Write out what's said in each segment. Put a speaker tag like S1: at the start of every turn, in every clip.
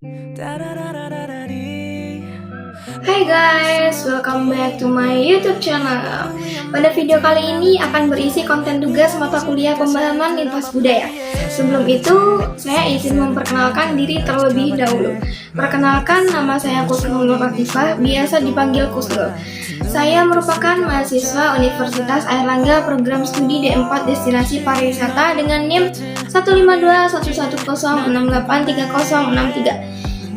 S1: Hai guys, welcome back to my YouTube channel. Pada video kali ini akan berisi konten tugas mata kuliah pemahaman lintas budaya. Sebelum itu, saya izin memperkenalkan diri terlebih dahulu. Perkenalkan, nama saya Kusnul Nur Latifah, biasa dipanggil Kusnul. Saya merupakan mahasiswa Universitas Airlangga Program Studi D4 Destinasi Pariwisata dengan NIM 1521106830063.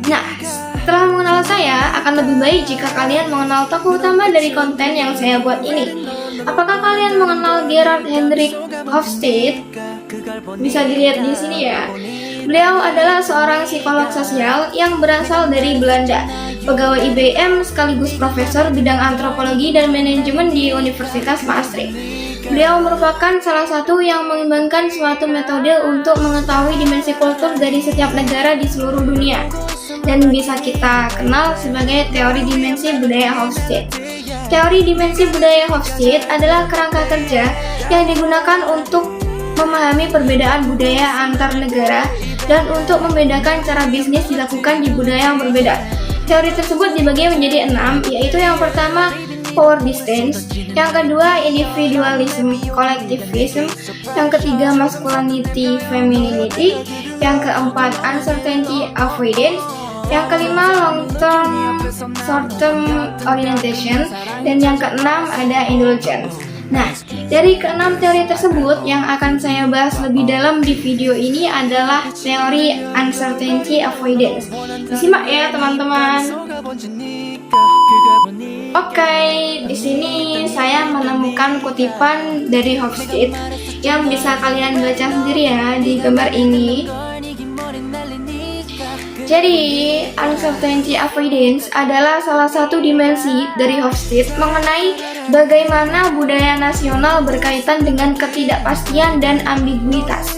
S1: Nah, setelah mengenal saya, akan lebih baik jika kalian mengenal tokoh utama dari konten yang saya buat ini. Apakah kalian mengenal Gerard Hendrik Hofstede? Bisa dilihat di sini ya. Beliau adalah seorang psikolog sosial yang berasal dari Belanda, pegawai IBM sekaligus profesor bidang antropologi dan manajemen di Universitas Maastricht. Beliau merupakan salah satu yang mengembangkan suatu metode untuk mengetahui dimensi kultur dari setiap negara di seluruh dunia, dan bisa kita kenal sebagai teori dimensi budaya Hofstede. Teori dimensi budaya Hofstede adalah kerangka kerja yang digunakan untuk memahami perbedaan budaya antar negara dan untuk membedakan cara bisnis dilakukan di budaya yang berbeda. Teori tersebut dibagi menjadi 6, yaitu yang pertama power distance, yang kedua individualism collectivism, yang ketiga masculinity femininity, yang keempat uncertainty avoidance, yang kelima long term short term orientation, dan yang keenam ada indulgence. Nah, dari keenam teori tersebut yang akan saya bahas lebih dalam di video ini adalah teori uncertainty avoidance. Disimak ya teman-teman. Oke, di sini saya menemukan kutipan dari Hofstede yang bisa kalian baca sendiri ya di gambar ini. Jadi, uncertainty avoidance adalah salah satu dimensi dari Hofstede mengenai bagaimana budaya nasional berkaitan dengan ketidakpastian dan ambiguitas.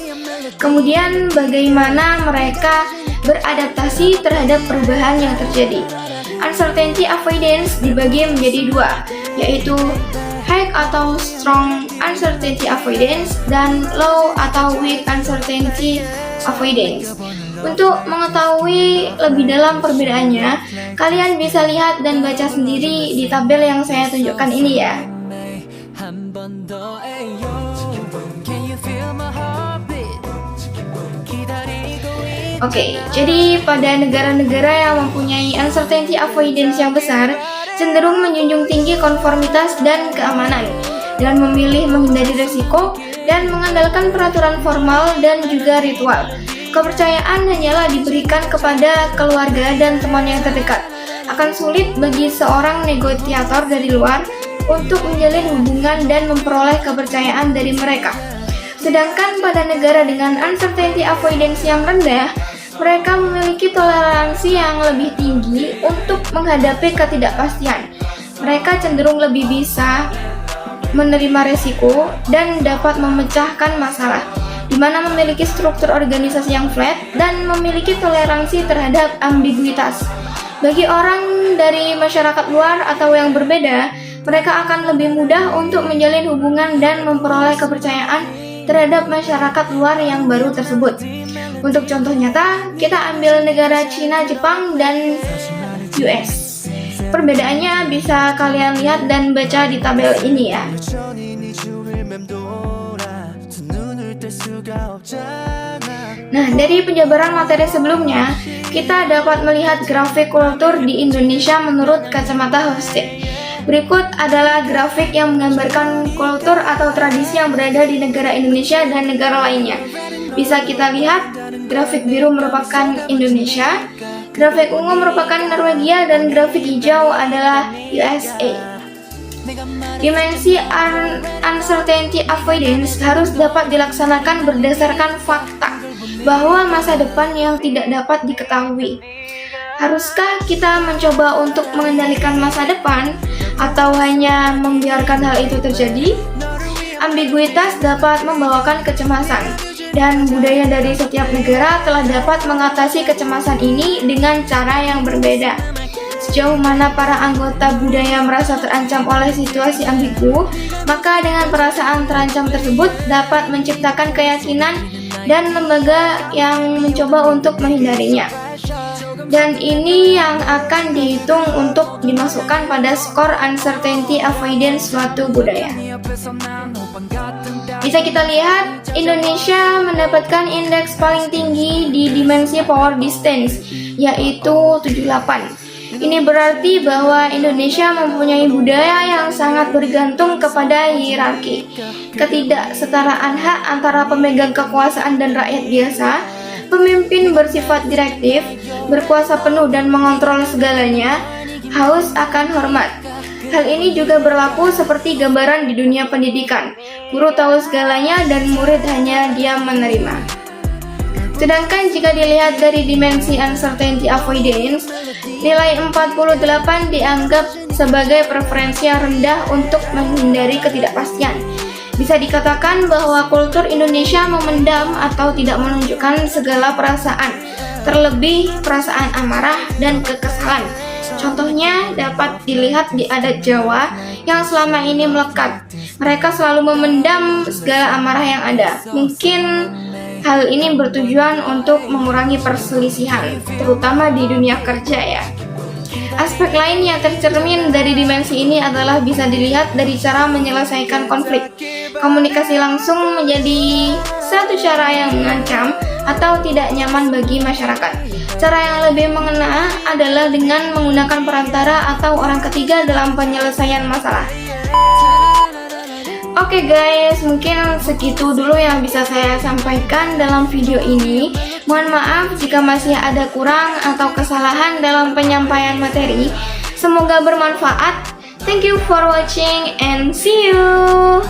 S1: Kemudian, bagaimana mereka beradaptasi terhadap perubahan yang terjadi. Uncertainty avoidance dibagi menjadi dua, yaitu high atau strong uncertainty avoidance dan low atau weak uncertainty avoidance. Untuk mengetahui lebih dalam perbedaannya, kalian bisa lihat dan baca sendiri di tabel yang saya tunjukkan ini ya. Oke, jadi pada negara-negara yang mempunyai uncertainty avoidance yang besar, cenderung menjunjung tinggi konformitas dan keamanan, dan memilih menghindari risiko dan mengandalkan peraturan formal dan juga ritual. Kepercayaan hanyalah diberikan kepada keluarga dan teman yang terdekat. Akan sulit bagi seorang negosiator dari luar untuk menjalin hubungan dan memperoleh kepercayaan dari mereka. Sedangkan pada negara dengan uncertainty avoidance yang rendah, mereka memiliki toleransi yang lebih tinggi untuk menghadapi ketidakpastian. Mereka cenderung lebih bisa menerima risiko dan dapat memecahkan masalah, di mana memiliki struktur organisasi yang flat dan memiliki toleransi terhadap ambiguitas. Bagi orang dari masyarakat luar atau yang berbeda, mereka akan lebih mudah untuk menjalin hubungan dan memperoleh kepercayaan terhadap masyarakat luar yang baru tersebut. Untuk contoh nyata, kita ambil negara Cina, Jepang, dan US. Perbedaannya bisa kalian lihat dan baca di tabel ini ya. Nah, dari penjabaran materi sebelumnya, kita dapat melihat grafik kultur di Indonesia menurut kacamata Hofstede. Berikut adalah grafik yang menggambarkan kultur atau tradisi yang berada di negara Indonesia dan negara lainnya. Bisa kita lihat, grafik biru merupakan Indonesia, grafik ungu merupakan Norwegia, dan grafik hijau adalah USA. Dimensi uncertainty avoidance harus dapat dilaksanakan berdasarkan fakta bahwa masa depan yang tidak dapat diketahui. Haruskah kita mencoba untuk mengendalikan masa depan atau hanya membiarkan hal itu terjadi? Ambiguitas dapat membawakan kecemasan, dan budaya dari setiap negara telah dapat mengatasi kecemasan ini dengan cara yang berbeda. Sejauh mana para anggota budaya merasa terancam oleh situasi ambigu, maka dengan perasaan terancam tersebut dapat menciptakan keyakinan dan lembaga yang mencoba untuk menghindarinya. Dan ini yang akan dihitung untuk dimasukkan pada skor uncertainty avoidance suatu budaya. Bisa kita lihat, Indonesia mendapatkan indeks paling tinggi di dimensi power distance, yaitu 78. Ini berarti bahwa Indonesia mempunyai budaya yang sangat bergantung kepada hierarki. Ketidaksetaraan hak antara pemegang kekuasaan dan rakyat biasa, pemimpin bersifat direktif, berkuasa penuh dan mengontrol segalanya, haus akan hormat. Hal ini juga berlaku seperti gambaran di dunia pendidikan. Guru tahu segalanya dan murid hanya diam menerima. Sedangkan jika dilihat dari dimensi uncertainty avoidance, nilai 48 dianggap sebagai preferensi yang rendah untuk menghindari ketidakpastian. Bisa dikatakan bahwa kultur Indonesia memendam atau tidak menunjukkan segala perasaan, terlebih perasaan amarah dan kekesalan. Contohnya dapat dilihat di adat Jawa yang selama ini melekat. Mereka selalu memendam segala amarah yang ada. Mungkin hal ini bertujuan untuk mengurangi perselisihan, terutama di dunia kerja ya. Aspek lain yang tercermin dari dimensi ini adalah bisa dilihat dari cara menyelesaikan konflik. Komunikasi langsung menjadi satu cara yang mengancam atau tidak nyaman bagi masyarakat. Cara yang lebih mengena adalah dengan menggunakan perantara atau orang ketiga dalam penyelesaian masalah. Oke guys, mungkin segitu dulu yang bisa saya sampaikan dalam video ini. Mohon maaf jika masih ada kurang atau kesalahan dalam penyampaian materi. Semoga bermanfaat. Thank you for watching and see you.